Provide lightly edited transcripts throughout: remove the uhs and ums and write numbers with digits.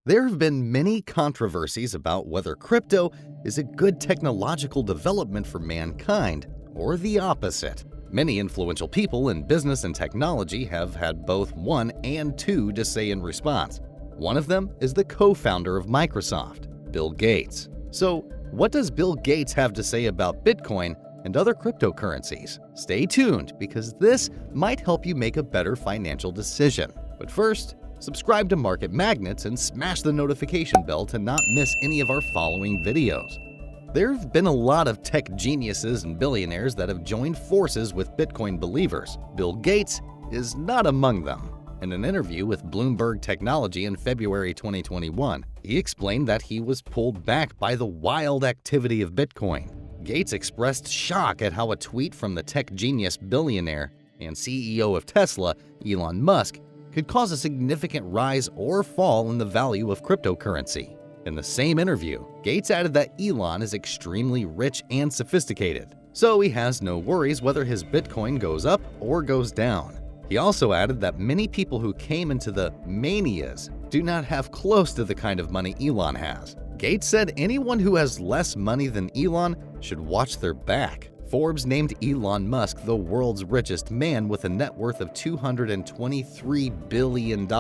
There have been many controversies about whether crypto is a good technological development for mankind or the opposite. Many influential people in business and technology have had both one and two to say in response. One of them is the co-founder of Microsoft, Bill Gates. So, what does Bill Gates have to say about Bitcoin and other cryptocurrencies? Stay tuned because this might help you make a better financial decision. But first, subscribe to Market Magnets and smash the notification bell to not miss any of our following videos. There have been a lot of tech geniuses and billionaires that have joined forces with Bitcoin believers. Bill Gates is not among them. In an interview with Bloomberg Technology in February 2021, he explained that he was pulled back by the wild activity of Bitcoin. Gates expressed shock at how a tweet from the tech genius billionaire and CEO of Tesla, Elon Musk, could cause a significant rise or fall in the value of cryptocurrency. In the same interview, Gates added that Elon is extremely rich and sophisticated, so he has no worries whether his Bitcoin goes up or goes down. He also added that many people who came into the manias do not have close to the kind of money Elon has. Gates said anyone who has less money than Elon should watch their back. Forbes named Elon Musk the world's richest man with a net worth of $223 billion.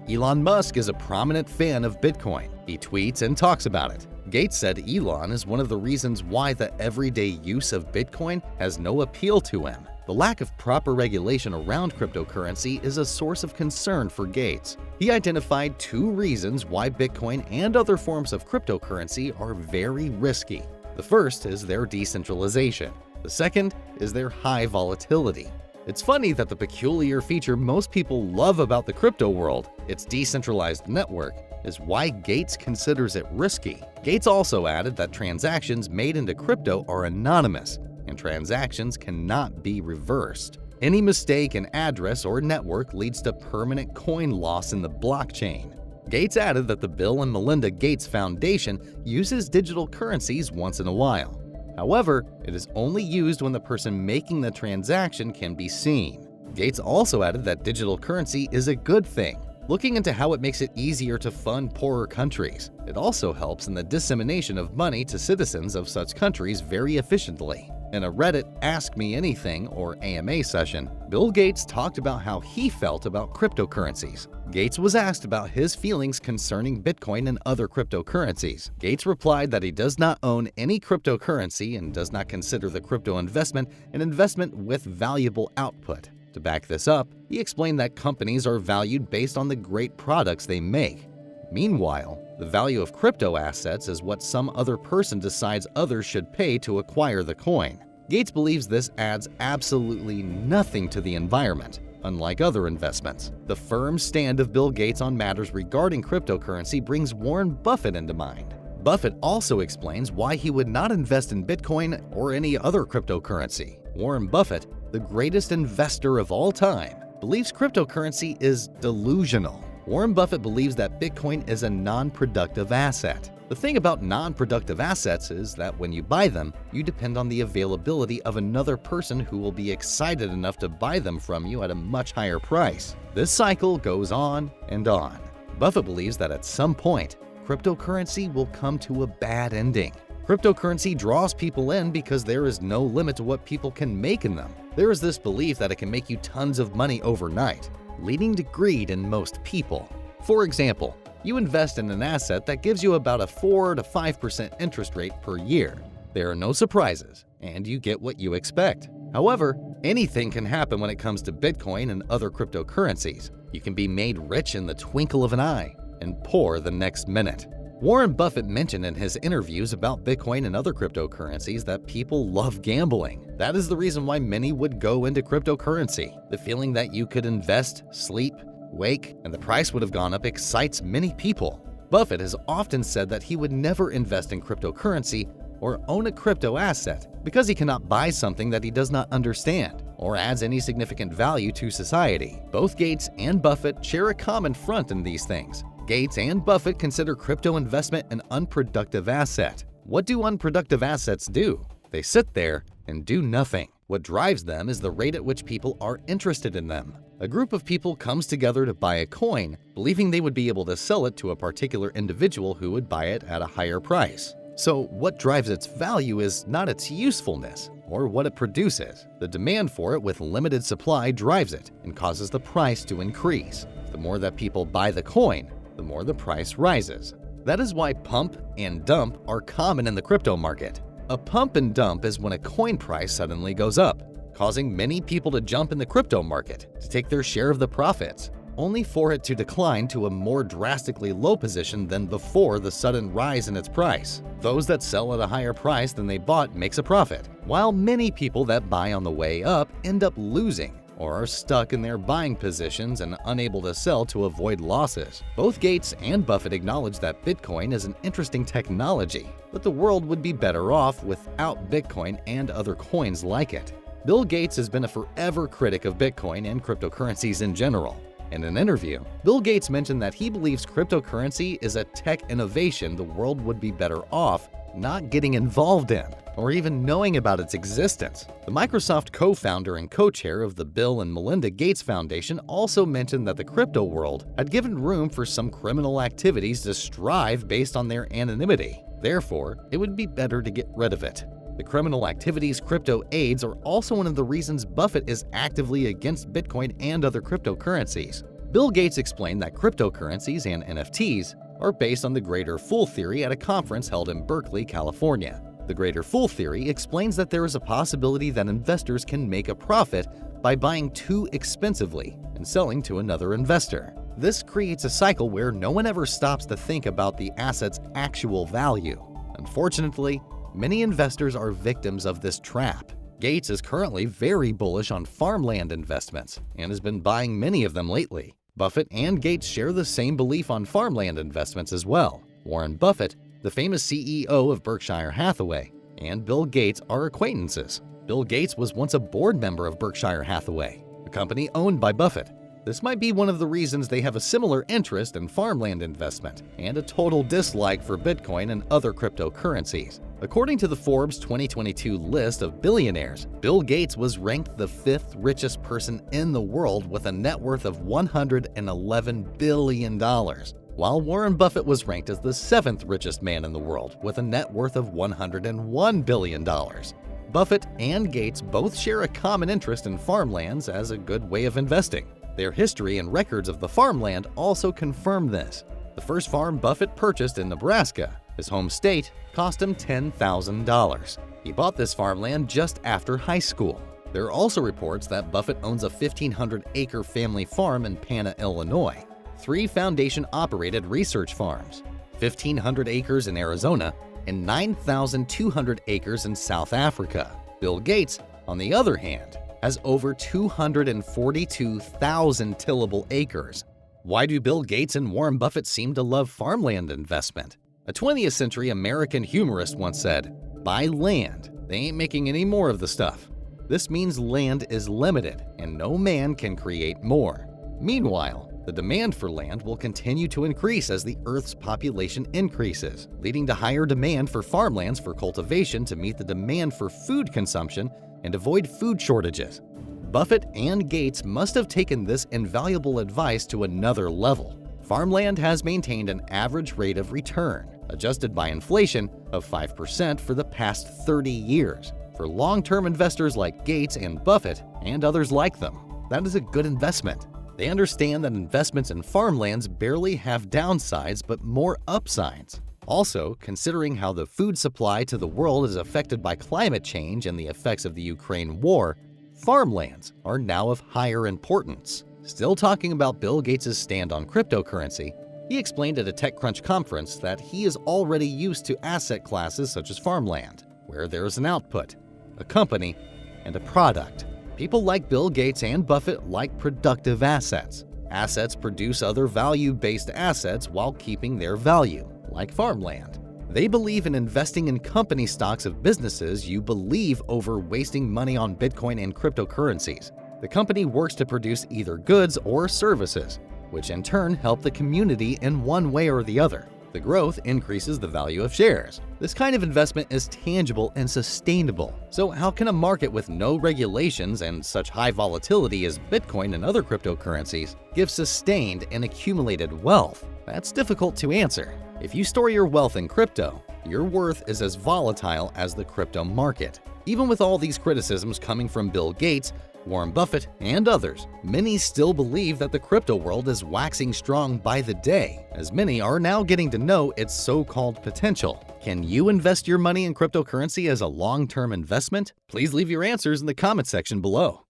Elon Musk is a prominent fan of Bitcoin. He tweets and talks about it. Gates said Elon is one of the reasons why the everyday use of Bitcoin has no appeal to him. The lack of proper regulation around cryptocurrency is a source of concern for Gates. He identified two reasons why Bitcoin and other forms of cryptocurrency are very risky. The first is their decentralization. The second is their high volatility. It's funny that the peculiar feature most people love about the crypto world, its decentralized network, is why Gates considers it risky. Gates also added that transactions made into crypto are anonymous, and transactions cannot be reversed. Any mistake in address or network leads to permanent coin loss in the blockchain. Gates added that the Bill and Melinda Gates Foundation uses digital currencies once in a while. However, it is only used when the person making the transaction can be seen. Gates also added that digital currency is a good thing, looking into how it makes it easier to fund poorer countries. It also helps in the dissemination of money to citizens of such countries very efficiently. In a Reddit Ask Me Anything or AMA session, Bill Gates talked about how he felt about cryptocurrencies. Gates was asked about his feelings concerning Bitcoin and other cryptocurrencies. Gates replied that he does not own any cryptocurrency and does not consider the crypto investment an investment with valuable output. To back this up, he explained that companies are valued based on the great products they make. Meanwhile, the value of crypto assets is what some other person decides others should pay to acquire the coin. Gates believes this adds absolutely nothing to the environment, unlike other investments. The firm stand of Bill Gates on matters regarding cryptocurrency brings Warren Buffett into mind. Buffett also explains why he would not invest in Bitcoin or any other cryptocurrency. Warren Buffett, the greatest investor of all time, believes cryptocurrency is delusional. Warren Buffett believes that Bitcoin is a non-productive asset. The thing about non-productive assets is that when you buy them, you depend on the availability of another person who will be excited enough to buy them from you at a much higher price. This cycle goes on and on. Buffett believes that at some point, cryptocurrency will come to a bad ending. Cryptocurrency draws people in because there is no limit to what people can make in them. There is this belief that it can make you tons of money overnight, leading to greed in most people. For example, you invest in an asset that gives you about a 4 to 5% interest rate per year. There are no surprises, and you get what you expect. However, anything can happen when it comes to Bitcoin and other cryptocurrencies. You can be made rich in the twinkle of an eye and poor the next minute. Warren Buffett mentioned in his interviews about Bitcoin and other cryptocurrencies that people love gambling. That is the reason why many would go into cryptocurrency. The feeling that you could invest, sleep, wake, and the price would have gone up excites many people. Buffett has often said that he would never invest in cryptocurrency or own a crypto asset because he cannot buy something that he does not understand or adds any significant value to society. Both Gates and Buffett share a common front in these things. Gates and Buffett consider crypto investment an unproductive asset. What do unproductive assets do? They sit there and do nothing. What drives them is the rate at which people are interested in them. A group of people comes together to buy a coin, believing they would be able to sell it to a particular individual who would buy it at a higher price. So what drives its value is not its usefulness or what it produces. The demand for it with limited supply drives it and causes the price to increase. The more that people buy the coin, the more the price rises. That is why pump and dump are common in the crypto market. A pump and dump is when a coin price suddenly goes up, causing many people to jump in the crypto market to take their share of the profits, only for it to decline to a more drastically low position than before the sudden rise in its price. Those that sell at a higher price than they bought makes a profit, while many people that buy on the way up end up losing or are stuck in their buying positions and unable to sell to avoid losses. Both Gates and Buffett acknowledge that Bitcoin is an interesting technology, but the world would be better off without Bitcoin and other coins like it. Bill Gates has been a forever critic of Bitcoin and cryptocurrencies in general. In an interview, Bill Gates mentioned that he believes cryptocurrency is a tech innovation the world would be better off not getting involved in, or even knowing about its existence. The Microsoft co-founder and co-chair of the Bill and Melinda Gates Foundation also mentioned that the crypto world had given room for some criminal activities to strive based on their anonymity. Therefore, it would be better to get rid of it. The criminal activities crypto aids are also one of the reasons Buffett is actively against Bitcoin and other cryptocurrencies. Bill Gates explained that cryptocurrencies and NFTs are based on the Greater Fool Theory at a conference held in Berkeley, California. The Greater Fool Theory explains that there is a possibility that investors can make a profit by buying too expensively and selling to another investor. This creates a cycle where no one ever stops to think about the asset's actual value. Unfortunately, many investors are victims of this trap. Gates is currently very bullish on farmland investments and has been buying many of them lately. Buffett and Gates share the same belief on farmland investments as well. Warren Buffett, the famous CEO of Berkshire Hathaway, and Bill Gates are acquaintances. Bill Gates was once a board member of Berkshire Hathaway, a company owned by Buffett. This might be one of the reasons they have a similar interest in farmland investment and a total dislike for Bitcoin and other cryptocurrencies. According to the Forbes 2022 list of billionaires, Bill Gates was ranked the 5th richest person in the world with a net worth of $111 billion, while Warren Buffett was ranked as the 7th richest man in the world with a net worth of $101 billion. Buffett and Gates both share a common interest in farmlands as a good way of investing. Their history and records of the farmland also confirm this. The first farm Buffett purchased in Nebraska, his home state, cost him $10,000. He bought this farmland just after high school. There are also reports that Buffett owns a 1,500-acre family farm in Pana, Illinois, 3 foundation-operated research farms, 1,500 acres in Arizona, and 9,200 acres in South Africa. Bill Gates, on the other hand, has over 242,000 tillable acres. Why do Bill Gates and Warren Buffett seem to love farmland investment? A 20th century American humorist once said, "Buy land, they ain't making any more of the stuff." This means land is limited and no man can create more. Meanwhile, the demand for land will continue to increase as the Earth's population increases, leading to higher demand for farmlands for cultivation to meet the demand for food consumption and avoid food shortages. Buffett and Gates must have taken this invaluable advice to another level. Farmland has maintained an average rate of return, adjusted by inflation, of 5% for the past 30 years. For long-term investors like Gates and Buffett, and others like them, that is a good investment. They understand that investments in farmlands barely have downsides but more upsides. Also, considering how the food supply to the world is affected by climate change and the effects of the Ukraine war, farmlands are now of higher importance. Still talking about Bill Gates' stand on cryptocurrency, he explained at a TechCrunch conference that he is already used to asset classes such as farmland, where there is an output, a company, and a product. People like Bill Gates and Buffett like productive assets. Assets produce other value-based assets while keeping their value, like farmland. They believe in investing in company stocks of businesses you believe over wasting money on Bitcoin and cryptocurrencies. The company works to produce either goods or services, which in turn help the community in one way or the other. The growth increases the value of shares. This kind of investment is tangible and sustainable. So how can a market with no regulations and such high volatility as Bitcoin and other cryptocurrencies give sustained and accumulated wealth? That's difficult to answer. If you store your wealth in crypto, your worth is as volatile as the crypto market. Even with all these criticisms coming from Bill Gates, Warren Buffett, and others, many still believe that the crypto world is waxing strong by the day, as many are now getting to know its so-called potential. Can you invest your money in cryptocurrency as a long-term investment? Please leave your answers in the comment section below.